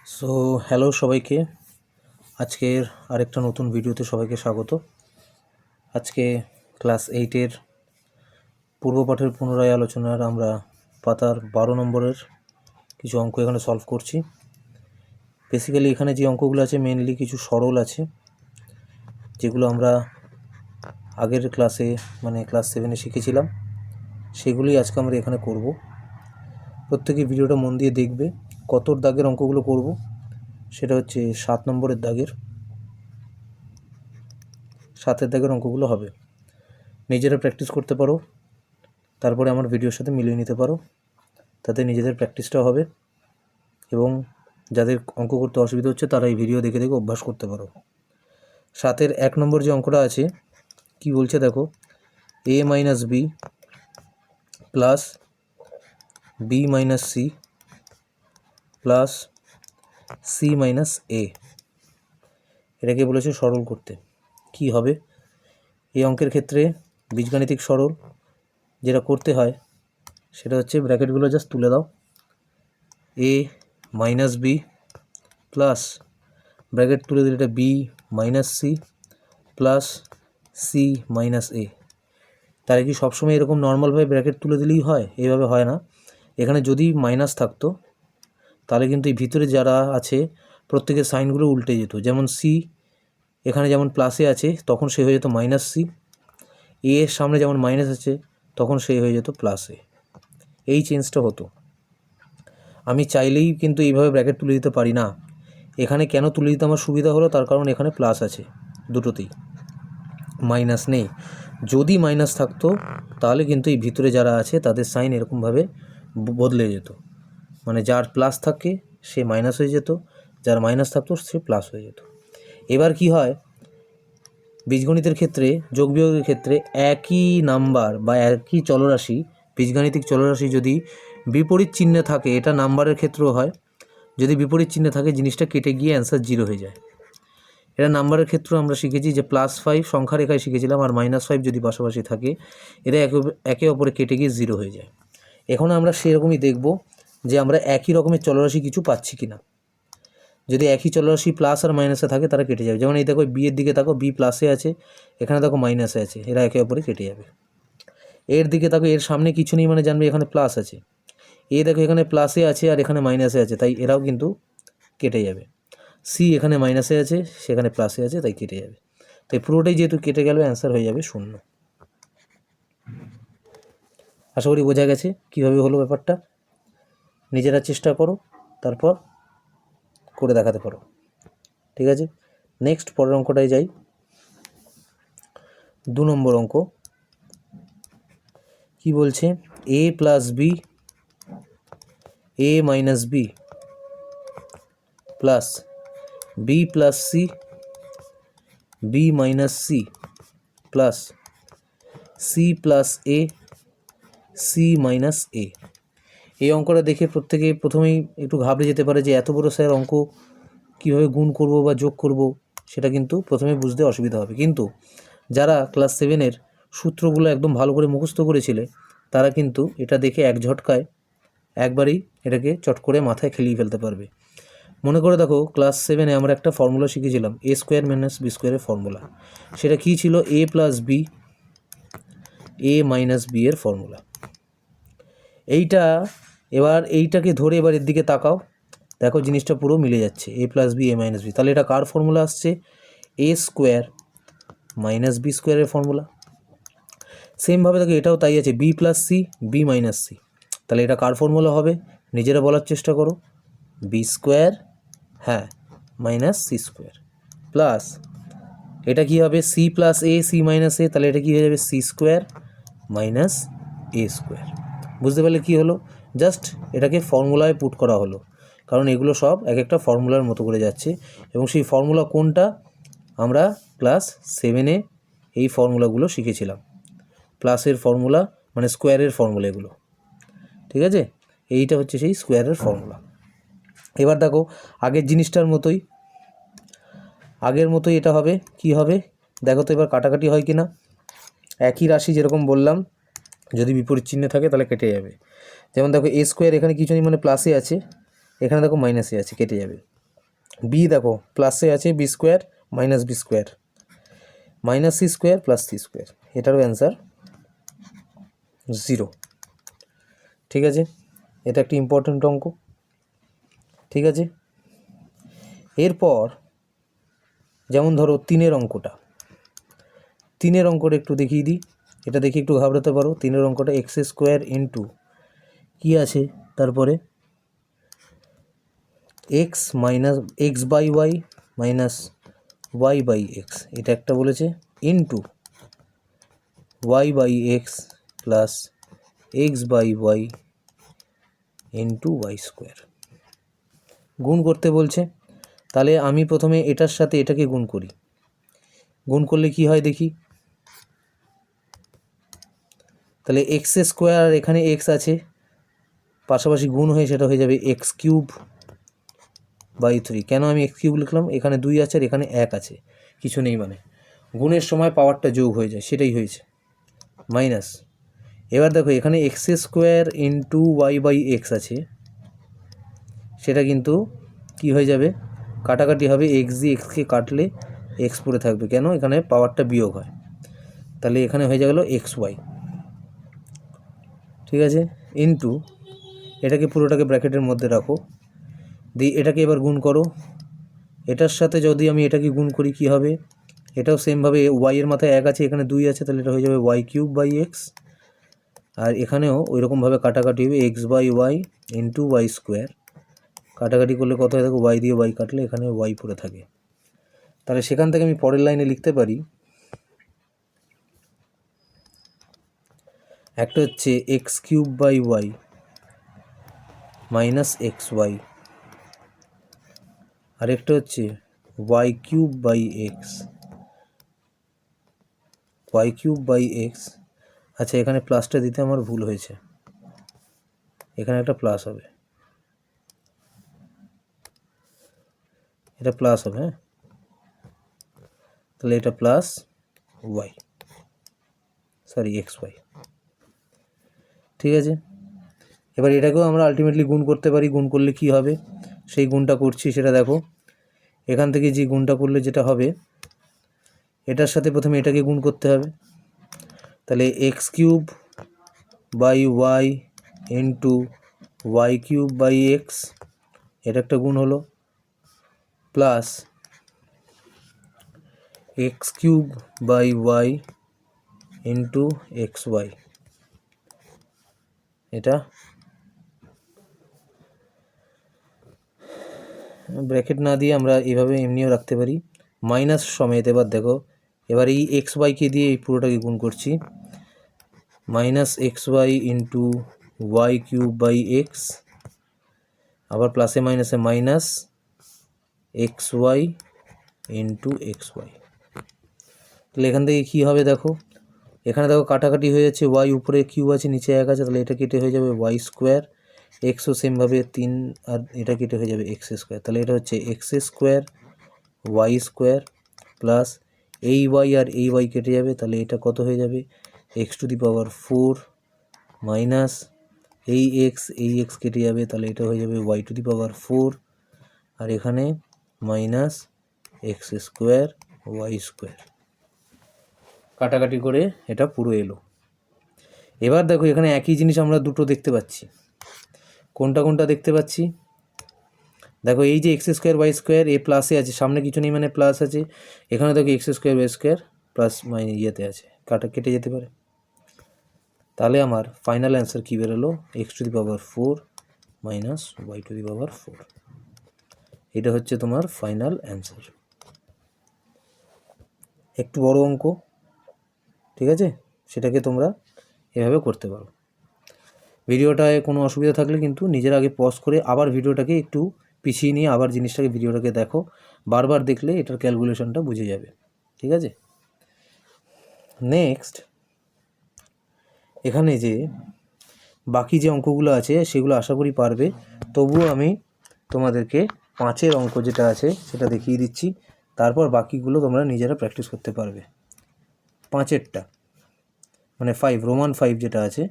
So hello সবাইকে, আজকের আরেকটা নতুন ভিডিওতে সবাইকে স্বাগত। আজকে ক্লাস 8-এর পূর্বপাঠের পুনরায় আলোচনার আমরা পাতার 12 নম্বরের কিছু অঙ্ক এখানে সলভ করছি। বেসিক্যালি এখানে যে অঙ্কগুলো আছে মেনলি কিছু সরল আছে, যেগুলো আমরা আগের ক্লাসে মানে ক্লাস 7-এ শিখেছিলাম, সেগুলোই আজকে আমরা এখানে করব। প্রত্যেকে ভিডিওটা মন দিয়ে দেখবে। কতর দাগের অঙ্কগুলো করব সেটা হচ্ছে 7 নম্বরের দাগের, 7-এর দাগের অঙ্কগুলো হবে। নিজেরা প্র্যাকটিস করতে পারো, তারপরে আমার ভিডিওর সাথে মিলিয়ে নিতে পারো, তাতে নিজেদের প্র্যাকটিসটাও হবে এবং যাদের অঙ্ক করতে অসুবিধা হচ্ছে তারা এই ভিডিও দেখে দেখে অভ্যাস করতে পারো। 7-এর 1 নম্বর যে অঙ্কটা আছে কি বলছে দেখো, a minus B plus B minus C plus C minus A, এটাকে বলেছে সরল করতে। কি হবে এই অঙ্কের ক্ষেত্রে? বীজগাণিতিক সরল যেটা করতে হয় সেটা হচ্ছে ব্র্যাকেটগুলো জাস্ট তুলে দাও, A minus B plus bracket তুলে দিলে এটা B minus C plus C minus A. তাহলে কি সবসময় এরকম নর্মালভাবে ব্র্যাকেট তুলে দিলেই হয়? এইভাবে হয় না। এখানে যদি মাইনাস থাকতো তাহলে কিন্তু এই ভিতরে যারা আছে প্রত্যেকের সাইনগুলো উল্টে যেত। যেমন সি এখানে যেমন প্লাসে আছে তখন সে হয়ে যেত মাইনাস সি, এ এর সামনে যেমন মাইনাস আছে তখন সে হয়ে যেত প্লাসে। এই চেঞ্জটা হতো। আমি চাইলেই কিন্তু এইভাবে ব্র্যাকেট তুলে দিতে পারি না। এখানে কেন তুলে দিতে আমার সুবিধা হলো, তার কারণ এখানে প্লাস আছে, দুটোতেই মাইনাস নেই। যদি মাইনাস থাকতো তাহলে কিন্তু এই ভিতরে যারা আছে তাদের সাইন এরকমভাবে বদলে যেত, মানে যার প্লাস থাকে সে মাইনাস হয়ে যেত, যার মাইনাস থাকতো সে প্লাস হয়ে যেত। এবার কি হয়, বীজগণিতের ক্ষেত্রে যোগ বিয়োগের ক্ষেত্রে একই নাম্বার বা একই চলরাশি, বীজগাণিতিক চলরাশি যদি বিপরীত চিহ্নে থাকে, এটা নাম্বারের ক্ষেত্রেও হয়, যদি বিপরীত চিহ্নে থাকে জিনিসটা কেটে গিয়ে অ্যান্সার 0 হয়ে যায়। এটা নাম্বারের ক্ষেত্রেও আমরা শিখেছি যে +5 সংখ্যা রেখায় শিখেছিলাম, আর -5 যদি পাশাপাশি থাকে এরা একে অপরে কেটে গিয়ে 0 হয়ে যায়। এখন আমরা সেরকমই দেখব যে আমরা একই রকমের চলরাশি কিছু পাচ্ছি কিনা। যদি একই চলরাশি প্লাস আর মাইনাসে থাকে তারা কেটে যাবে। যেমন এই দেখো বি এর দিকে তাকো, বি প্লাসে আছে, এখানে দেখো মাইনাসে আছে, এরা একে অপরে কেটে যাবে। এর দিকে তাকো, এর সামনে কিছু নেই মানে জানবে এখানে প্লাস আছে। এ দেখো এখানে প্লাসে আছে আর এখানে মাইনাসে আছে, তাই এরাও কিন্তু কেটে যাবে। সি এখানে মাইনাসে আছে, সেখানে প্লাসে আছে, তাই কেটে যাবে। তাই পুরোটাই যেহেতু কেটে গেল অ্যান্সার হয়ে যাবে 0। আশা করি বোঝা গেছে কীভাবে হলো ব্যাপারটা। নিজেরা চেষ্টা করো, তারপর করে দেখাতে পারো। ঠিক আছে, নেক্সট পরের অঙ্কটায় যাই। 2 নম্বর অঙ্ক কি বলছে, a plus B a minus B plus B plus C B minus C plus C plus A C minus A. এই অঙ্কটা দেখে প্রত্যেকে প্রথমেই একটু ঘাবড়ে যেতে পারে যে এত বড় স্যার অঙ্ক কীভাবে গুণ করব বা যোগ করব, সেটা কিন্তু প্রথমে বুঝতে অসুবিধা হবে। কিন্তু যারা ক্লাস 7-এর সূত্রগুলো একদম ভালো করে মুখস্থ করেছিলে তারা কিন্তু এটা দেখে এক ঝটকায় একবারেই এটাকে চট করে মাথায় খেলিয়ে ফেলতে পারবে। মনে করে দেখো, ক্লাস 7-এ আমরা একটা ফর্মুলা শিখেছিলাম, a স্কোয়ার মাইনাস বি স্কোয়ারের ফর্মুলা। সেটা কী ছিল? a plus B a minus B এর ফর্মুলা। এইটাকে ধরে এবার এর দিকে তাকাও, দেখো জিনিসটা পুরো মিলে যাচ্ছে, a plus B a minus B. তাহলে এটা কার ফর্মুলা আসছে? a স্কোয়ার মাইনাস বি স্কোয়ারের ফর্মুলা। সেমভাবে দেখো এটাও তাই আছে, B plus C B minus C. তাহলে এটা কার ফর্মুলা হবে? নিজেরা বলার চেষ্টা করো। বি স্কোয়ার, হ্যাঁ, মাইনাস সি স্কোয়ার প্লাস এটা কী হবে? C plus A C minus A, তাহলে এটা কী হয়ে যাবে? C square minus A square. বুঝতে পারলে কী হলো? জাস্ট এটাকে ফর্মুলায় পুট করা হলো, কারণ এগুলো সব এক একটা ফর্মুলার মতো করে যাচ্ছে। এবং সেই ফর্মুলা কোনটা? আমরা ক্লাস 7-এ এই ফর্মুলাগুলো শিখেছিলাম, প্লাসের ফর্মুলা মানে স্কোয়ারের ফর্মুলা এগুলো। ঠিক আছে, এইটা হচ্ছে সেই স্কোয়ারের ফর্মুলা। এবার দেখো আগের জিনিসটার মতোই, আগের মতোই এটা হবে। কি হবে দেখো তো এবার কাটাকাটি হয় কি না। একই রাশি যেরকম বললাম, যদি বিপরীত চিহ্নে থাকে তাহলে কেটে যাবে। যেমন দেখো a স্কোয়ার এখানে কিছু নেই মানে প্লাসে আছে, এখানে দেখো মাইনাসে আছে, কেটে যাবে। বি দেখো প্লাসে আছে B square minus B square minus C square plus C square, এটারও অ্যান্সার 0। ঠিক আছে, এটা একটি ইম্পর্ট্যান্ট অঙ্ক। ঠিক আছে, এরপর যেমন ধরো 3-এর অঙ্কটা, 3-এর অঙ্কটা একটু দেখিয়ে দিই, এটা দেখে একটু ঘাবড়াতে পারো। 3-এর অঙ্কটা এক্স স্কোয়ার ইন্টু কী আছে তারপরে X minus X by Y minus Y by X, এটা একটা বলেছে, into Y by X plus X by Y into Y square. গুণ করতে বলছে, তাহলে আমি প্রথমে এটার সাথে এটাকে গুণ করি। গুণ করলে কি হয় দেখি, তাহলে এক্স স্কোয়ার আর এখানে এক্স আছে পাশাপাশি গুণ হয়ে সেটা হয়ে যাবে এক্স কিউব বাই 3। কেন আমি এক্স কিউব লিখলাম, এখানে 2 আছে আর এখানে 1 আছে, কিছু নেই মানে গুণের সময় পাওয়ারটা যোগ হয়ে যায়, সেটাই হয়েছে মাইনাস। এবার দেখো এখানে X square into Y by X আছে, সেটা কিন্তু কি হয়ে যাবে, কাটাকাটি হবে, এক্স দিয়ে এক্সকে কাটলে এক্স পড়ে থাকবে, কেন এখানে পাওয়ারটা বিয়োগ হয়, তাহলে এখানে হয়ে গেল এক্স ওয়াই। ঠিক আছে, ইন্টু এটাকে পুরোটাকে ব্র্যাকেটের মধ্যে রাখো, দিয়ে এটাকে এবার গুণ করো, এটার সাথে যদি আমি এটাকে গুণ করি কি হবে, এটাও সেমভাবে ওয়াইয়ের মাথায় 1 আছে এখানে 2 আছে, তাহলে এটা হয়ে যাবে ওয়াই কিউব বাই এক্স, আর এখানেও ওইরকমভাবে কাটাকাটি হবে X by Y into Y square, কাটাকাটি করলে কত হয়ে থাকে, ওয়াই দিয়ে ওয়াই কাটলে এখানে ওয়াই পড়ে থাকে। তাহলে সেখান থেকে আমি পরের লাইনে লিখতে পারি, একটা হচ্ছে X cube by Y minus X Y, আরেকটা হচ্ছে Y cube by X, Y cube by X. আচ্ছা এখানে প্লাসটা দিতে আমার ভুল হয়েছে, এখানে একটা প্লাস হবে, এটা প্লাস হবে, হ্যাঁ, তাহলে এটা plus Y sorry X Y. ঠিক আছে, এবার এটাকেও আমরা আলটিমেটলি গুণ করতে পারি, গুণ করলে কি হবে সেই গুণটা করছি সেটা দেখো, এখান থেকে যে গুণটা করলে যেটা হবে, এটার সাথে প্রথমে এটাকে গুণ করতে হবে, তাহলে X cube by Y into Y cube by X, এটা একটা গুণ হলো, plus X cube by Y into X Y, এটা ব্র্যাকেট না দিয়ে আমরা এভাবে এমনিও রাখতে পারি মাইনাস সমেত। এবার দেখো এবার এই এক্স ওয়াইকে দিয়ে এই পুরোটাকে গুণ করছি, minus X Y into Y cube by X, আবার প্লাসে মাইনাসে minus X Y into X Y. তাহলে এখান থেকে কী হবে দেখো, এখানে দেখো কাটাকাটি হয়ে যাচ্ছে, ওয়াই উপরে কিউ আছে নিচে 1 আছে, তাহলে এটা কেটে হয়ে যাবে ওয়াই স্কোয়ার, এক্সও সেমভাবে 3 আর এটা কেটে হয়ে যাবে এক্স স্কোয়ার, তাহলে এটা হচ্ছে X square Y square plus এই ওয়াই আর এই ওয়াই কেটে যাবে, তাহলে এটা কত হয়ে যাবে X to the power 4 minus এই এক্স কেটে যাবে, তাহলে এটা হয়ে যাবে ওয়াই টু দি পাওয়ার 4, আর এখানে minus X square Y square, কাটাকাটি করে এটা পুরো এলো। এবার দেখো এখানে একই জিনিস আমরা দুটো দেখতে পাচ্ছি, কোনটা কোনটা দেখতে পাচ্ছি দেখো, এই যে এক্স স্কোয়ার ওয়াই স্কোয়ার এ প্লাসে আছে, সামনে কিছু নেই মানে প্লাস আছে, এখানে দেখো X square Y square plus ইয়েতে আছে, কেটে যেতে পারে, তাহলে আমার ফাইনাল অ্যান্সার কী বেরোলো, X to the power 4 minus Y to the power 4, এটা হচ্ছে তোমার ফাইনাল অ্যান্সার। একটু বড় অঙ্ক, ঠিক আছে, সেটাকে তোমরা এভাবে করতে পারো। ভিডিওটায় কোনো অসুবিধা থাকলে কিন্তু নিজের আগে পজ করে আবার ভিডিওটাকে একটু পিছিয়ে নিয়ে আবার ভিডিওটাকে দেখো, বারবার দেখলে এটার ক্যালকুলেশনটা বুঝে যাবে। ঠিক আছে, নেক্সট এখানে যে বাকি যে অঙ্কগুলো আছে সেগুলো আশা করি পারবে, তবুও আমি তোমাদেরকে 5-এর অঙ্ক যেটা আছে সেটা দেখিয়ে দিচ্ছি, তারপর বাকিগুলো তোমরা নিজেরা প্র্যাকটিস করতে পারবে। 5-এরটা মানে 5 রোমান 5 যেটা আছে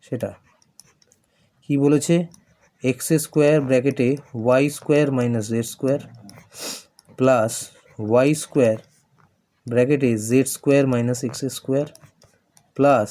সেটা কি বলেছে, এক্স স্কোয়ার ব্র্যাকেটে Y square minus Z square plus Y square ব্র্যাকেটে Z square minus X square plus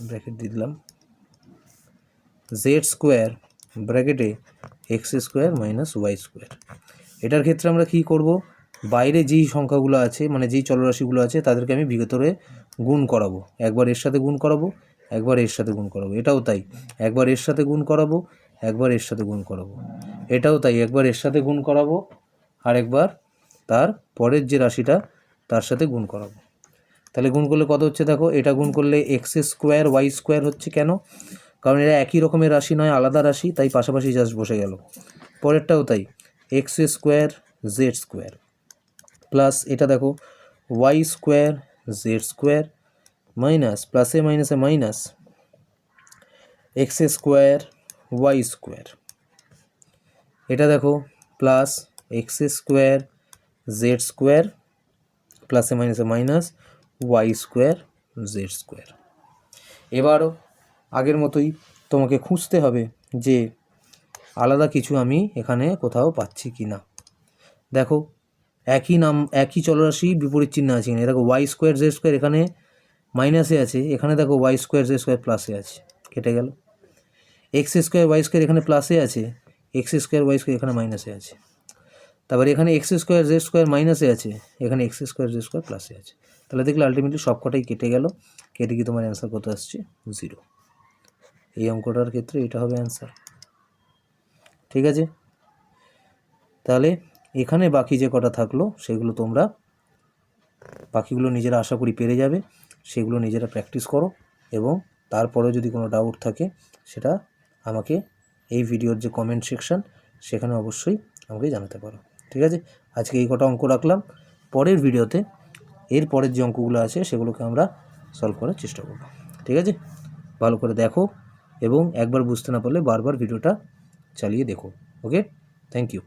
bracket দিলাম জেড স্কোয়ার ব্র্যাকেটে X square minus Y square. এটার ক্ষেত্রে আমরা কী করব, বাইরে যেই সংখ্যাগুলো আছে মানে যেই চলরাশিগুলো আছে তাদেরকে আমি ভিতরে গুণ করাবো, একবার এর সাথে গুণ করাবো, একবার এর সাথে গুণ করাবো, এটাও তাই একবার এর সাথে গুণ করাবো, একবার এর সাথে গুণ করাবো, এটাও তাই একবার এর সাথে গুণ করাবো আর একবার তার পরের যে রাশিটা তার সাথে গুণ করাবো। তাহলে গুণ করলে কত হচ্ছে দেখো, এটা গুণ করলে এক্স স্কোয়ার ওয়াই স্কোয়ার হচ্ছে, কেন? কারণ এরা একই রকমের রাশি নয়, আলাদা রাশি, তাই পাশাপাশি জাস্ট বসে গেল। পরেরটাও তাই X square Z square plus এটা দেখো Y square Z square minus প্লাসে মাইনাসে minus X square Y square. এটা দেখো plus X square Z square প্লাসে মাইনাসে minus Y square Z square. এবারও আগের মতোই তোমাকে খুঁজতে হবে যে আলাদা কিছু আমি এখানে কোথাও পাচ্ছি কি না। দেখো একই নাম একই চলরাশি বিপরীত চিহ্ন আছে এখানে, দেখো ওয়াই স্কোয়ার জেড স্কোয়ার এখানে মাইনাসে আছে, এখানে দেখো ওয়াই স্কোয়ার জেড স্কোয়ার প্লাসে আছে, কেটে গেল। এক্স স্কোয়ার ওয়াই স্কোয়ার এখানে প্লাসে আছে, এক্স স্কোয়ার ওয়াই স্কোয়ার এখানে মাইনাসে আছে, তারপরে এখানে এক্স স্কোয়ার জেড স্কোয়ার মাইনাসে আছে, এখানে এক্স স্কোয়ার জেড স্কোয়ার প্লাসে আছে। তাহলে দেখলে আলটিমেটলি সব কটাই কেটে গেল, কেটে গিয়ে তোমার অ্যান্সার কত আসছে? 0। এই অঙ্কটার ক্ষেত্রে এটা হবে অ্যান্সার। ঠিক আছে, তাহলে এখানে বাকি যে কটা থাকলো সেগুলো তোমরা বাকিগুলো নিজেরা আশা করি পেরে যাবে, সেগুলো নিজেরা প্র্যাকটিস করো এবং তারপরে যদি কোনো ডাউট থাকে সেটা আমাকে এই ভিডিওর যে কমেন্ট সেকশন সেখানে অবশ্যই আমাকে জানাতে পারো। ঠিক আছে, আজকে এই কটা অঙ্ক রাখলাম, পরের ভিডিওতে এর পরের যে অঙ্কগুলো আছে সেগুলোকে আমরা সলভ করার চেষ্টা করব। ঠিক আছে, ভালো করে দেখো এবং একবার বুঝতে না পারলে বারবার ভিডিওটা চালিয়ে দেখো। ওকে, থ্যাংক ইউ।